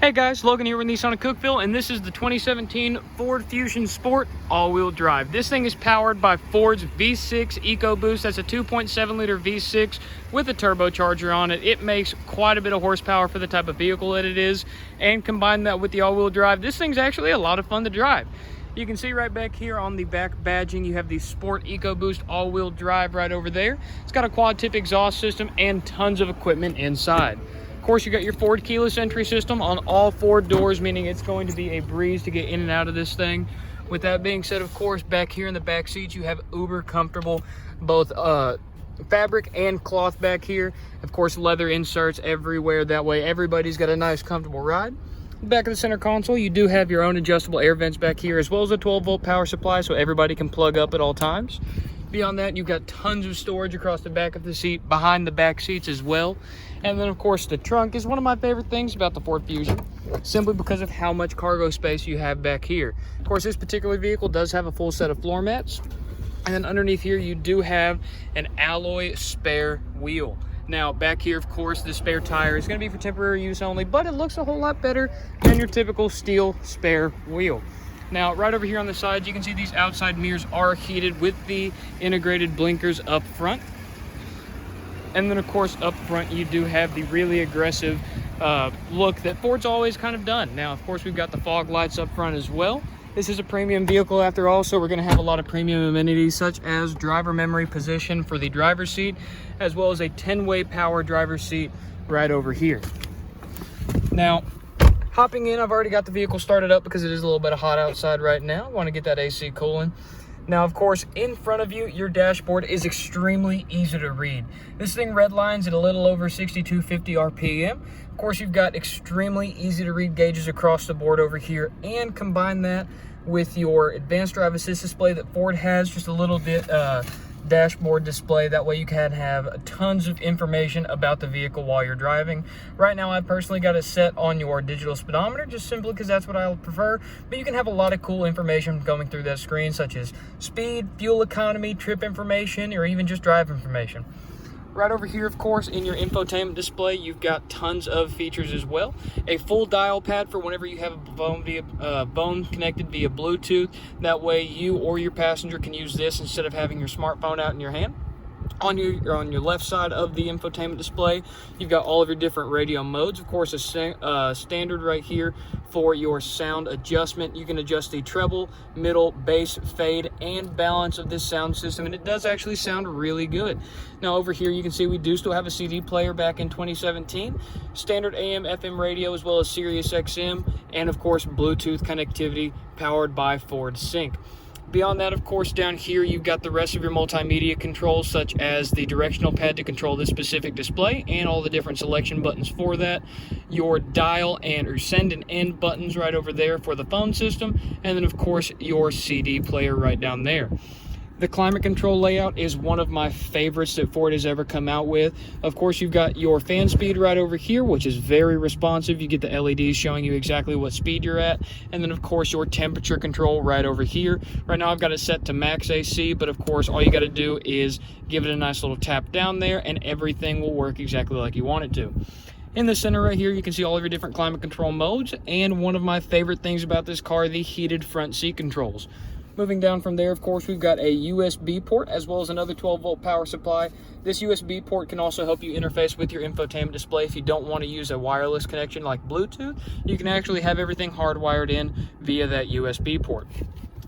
Hey guys, Logan here with Nissan of Cookeville, and this is the 2017 Ford Fusion Sport all-wheel drive. This thing is powered by Ford's V6 EcoBoost. That's a 2.7 liter V6 with a turbocharger on it. It makes quite a bit of horsepower for the type of vehicle that it is, and combine that with the all-wheel drive, this thing's actually a lot of fun to drive. You can see right back here on the back badging, you have the Sport EcoBoost all-wheel drive right over there. It's got a quad-tip exhaust system and tons of equipment inside. Of course, you got your Ford keyless entry system on all four doors, meaning it's going to be a breeze to get in and out of this thing. With that being said, of course, back here in the back seats, you have uber comfortable both fabric and cloth back here. Of course, leather inserts everywhere. That way, everybody's got a nice, comfortable ride. Back of the center console, you do have your own adjustable air vents back here, as well as a 12-volt power supply, so everybody can plug up at all times. Beyond that, you've got tons of storage across the back of the seat, behind the back seats as well. And then, of course, the trunk is one of my favorite things about the Ford Fusion, simply because of how much cargo space you have back here. Of course, this particular vehicle does have a full set of floor mats. And then underneath here, you do have an alloy spare wheel. Now, back here, of course, the spare tire is going to be for temporary use only, but it looks a whole lot better than your typical steel spare wheel. Now, right over here on the sides, you can see these outside mirrors are heated with the integrated blinkers up front. And then, of course, up front, you do have the really aggressive look that Ford's always kind of done. Now, of course, we've got the fog lights up front as well. This is a premium vehicle after all, so we're going to have a lot of premium amenities such as driver memory position for the driver's seat, as well as a 10-way power driver's seat right over here. Now, hopping in, I've already got the vehicle started up because it is a little bit hot outside right now. I want to get that AC cooling. Now, of course, in front of you, your dashboard is extremely easy to read. This thing redlines at a little over 6250 RPM. Of course, you've got extremely easy to read gauges across the board over here, and combine that with your advanced drive assist display that Ford has, just a little bit dashboard display. That way you can have tons of information about the vehicle while you're driving. Right now, I personally got it set on your digital speedometer, just simply because that's what I prefer, but you can have a lot of cool information going through that screen, such as speed, fuel economy, trip information, or even just drive information. Right over here, of course, in your infotainment display, you've got tons of features as well. A full dial pad for whenever you have a phone connected via Bluetooth. That way you or your passenger can use this instead of having your smartphone out in your hand. On your left side of the infotainment display, you've got all of your different radio modes. Of course, a standard right here for your sound adjustment. You can adjust the treble, middle, bass, fade, and balance of this sound system, and it does actually sound really good. Now, over here, you can see we do still have a CD player back in 2017, standard AM, FM radio, as well as Sirius XM, and of course, Bluetooth connectivity powered by Ford Sync. Beyond that, of course, down here, you've got the rest of your multimedia controls, such as the directional pad to control this specific display and all the different selection buttons for that, your dial and send and end buttons right over there for the phone system, and then, of course, your CD player right down there. The climate control layout is one of my favorites that Ford has ever come out with. Of course, you've got your fan speed right over here, which is very responsive. You get the LEDs showing you exactly what speed you're at. And then, of course, your temperature control right over here. Right now, I've got it set to max AC, but of course, all you got to do is give it a nice little tap down there, and everything will work exactly like you want it to. In the center right here, you can see all of your different climate control modes. And one of my favorite things about this car, the heated front seat controls. Moving down from there, of course, we've got a USB port as well as another 12-volt power supply. This USB port can also help you interface with your infotainment display. If you don't want to use a wireless connection like Bluetooth, you can actually have everything hardwired in via that USB port.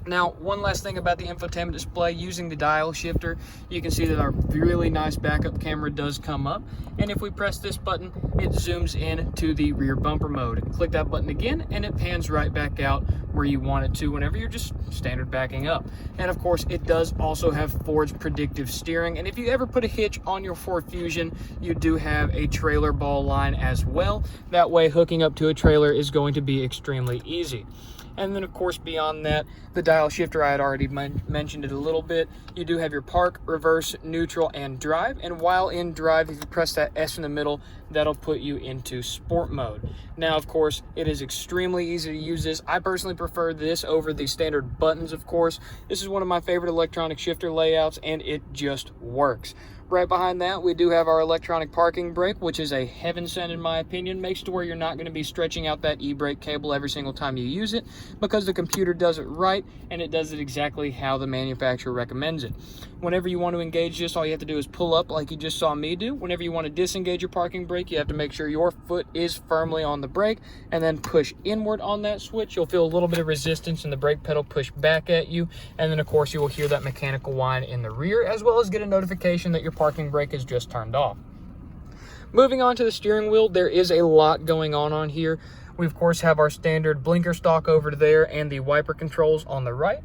Now, one last thing about the infotainment display, using the dial shifter, you can see that our really nice backup camera does come up. And if we press this button, it zooms in to the rear bumper mode. Click that button again, and it pans right back out where you want it to whenever you're just standard backing up. And of course, it does also have Ford's predictive steering. And if you ever put a hitch on your Ford Fusion, you do have a trailer ball line as well. That way, hooking up to a trailer is going to be extremely easy. And then, of course, beyond that, the dial shifter, I had already mentioned it a little bit. You do have your park, reverse, neutral, and drive. And while in drive, if you press that S in the middle, that'll put you into sport mode. Now, of course, it is extremely easy to use this. I personally prefer this over the standard buttons, of course. This is one of my favorite electronic shifter layouts, and it just works. Right behind that, we do have our electronic parking brake, which is a heaven sent in my opinion. Makes it to where you're not going to be stretching out that e-brake cable every single time you use it, because the computer does it right and it does it exactly how the manufacturer recommends it. Whenever you want to engage this, all you have to do is pull up like you just saw me do. Whenever you want to disengage your parking brake, you have to make sure your foot is firmly on the brake and then push inward on that switch. You'll feel a little bit of resistance and the brake pedal push back at you, and then of course you will hear that mechanical whine in the rear, as well as get a notification that your parking brake is just turned off. Moving on to the steering wheel, there is a lot going on here. We of course have our standard blinker stalk over there and the wiper controls on the right.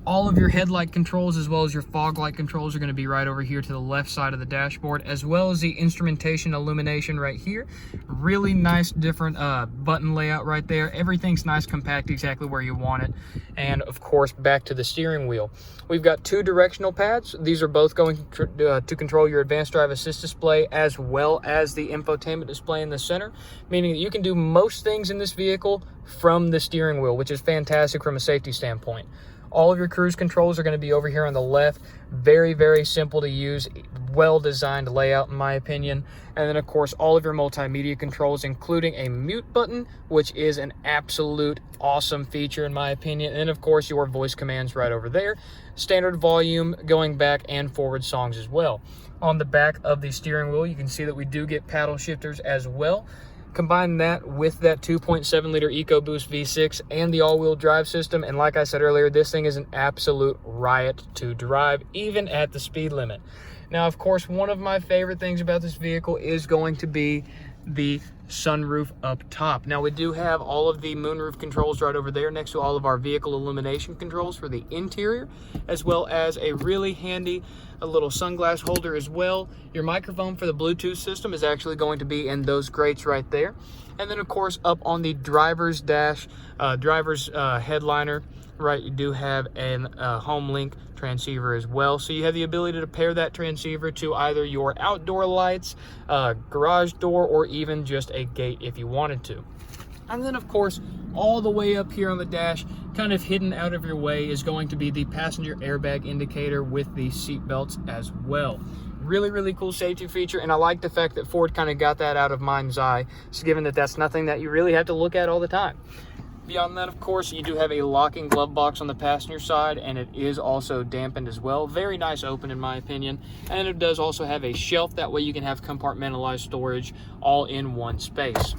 All of your headlight controls as well as your fog light controls are going to be right over here to the left side of the dashboard, as well as the instrumentation illumination right here. Really nice different button layout right there. Everything's nice, compact, exactly where you want it. And of course, back to the steering wheel. We've got two directional pads. These are both going to control your advanced drive assist display as well as the infotainment display in the center, meaning that you can do most things in this vehicle from the steering wheel, which is fantastic from a safety standpoint. All of your cruise controls are going to be over here on the left. Very, very simple to use, well-designed layout in my opinion. And then of course all of your multimedia controls, including a mute button, which is an absolute awesome feature in my opinion. And of course your voice commands right over there. Standard volume, going back and forward songs as well. On the back of the steering wheel, you can see that we do get paddle shifters as well. Combine that with that 2.7 liter EcoBoost V6 and the all-wheel drive system, and like I said earlier, this thing is an absolute riot to drive, even at the speed limit. Now, of course, one of my favorite things about this vehicle is going to be the sunroof up top. Now, we do have all of the moonroof controls right over there next to all of our vehicle illumination controls for the interior, as well as a really handy little sunglass holder as well. Your microphone for the Bluetooth system is actually going to be in those grates right there. And then of course up on the driver's dash, headliner, right, you do have a home link transceiver as well. So you have the ability to pair that transceiver to either your outdoor lights, garage door, or even just a gate if you wanted to. And then of course, all the way up here on the dash, kind of hidden out of your way, is going to be the passenger airbag indicator with the seat belts as well. Really, really cool safety feature, and I like the fact that Ford kind of got that out of mind's eye, so given that that's nothing that you really have to look at all the time. Beyond that, of course, you do have a locking glove box on the passenger side, and it is also dampened as well. Very nice open in my opinion. And it does also have a shelf, that way you can have compartmentalized storage all in one space.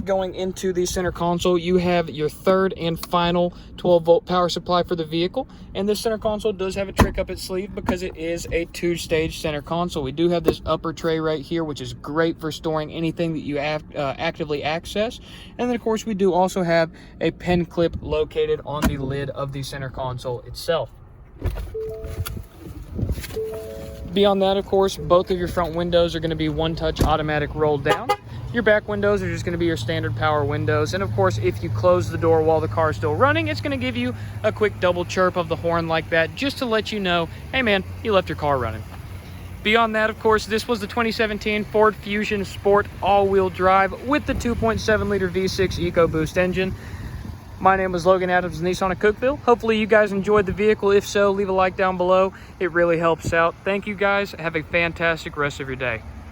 Going into the center console, you have your third and final 12-volt power supply for the vehicle, and this center console does have a trick up its sleeve because it is a two-stage center console. We do have this upper tray right here, which is great for storing anything that you actively access, and then of course we do also have a pen clip located on the lid of the center console itself. Beyond that, of course, both of your front windows are going to be one-touch automatic roll down. Your back windows are just going to be your standard power windows. And of course, if you close the door while the car is still running, it's going to give you a quick double chirp of the horn like that, just to let you know, hey man, you left your car running. Beyond that, of course, this was the 2017 Ford Fusion Sport all-wheel drive with the 2.7 liter V6 EcoBoost engine. My name is Logan Adams, Nissan of Cookeville. Hopefully you guys enjoyed the vehicle. If so, leave a like down below. It really helps out. Thank you guys. Have a fantastic rest of your day.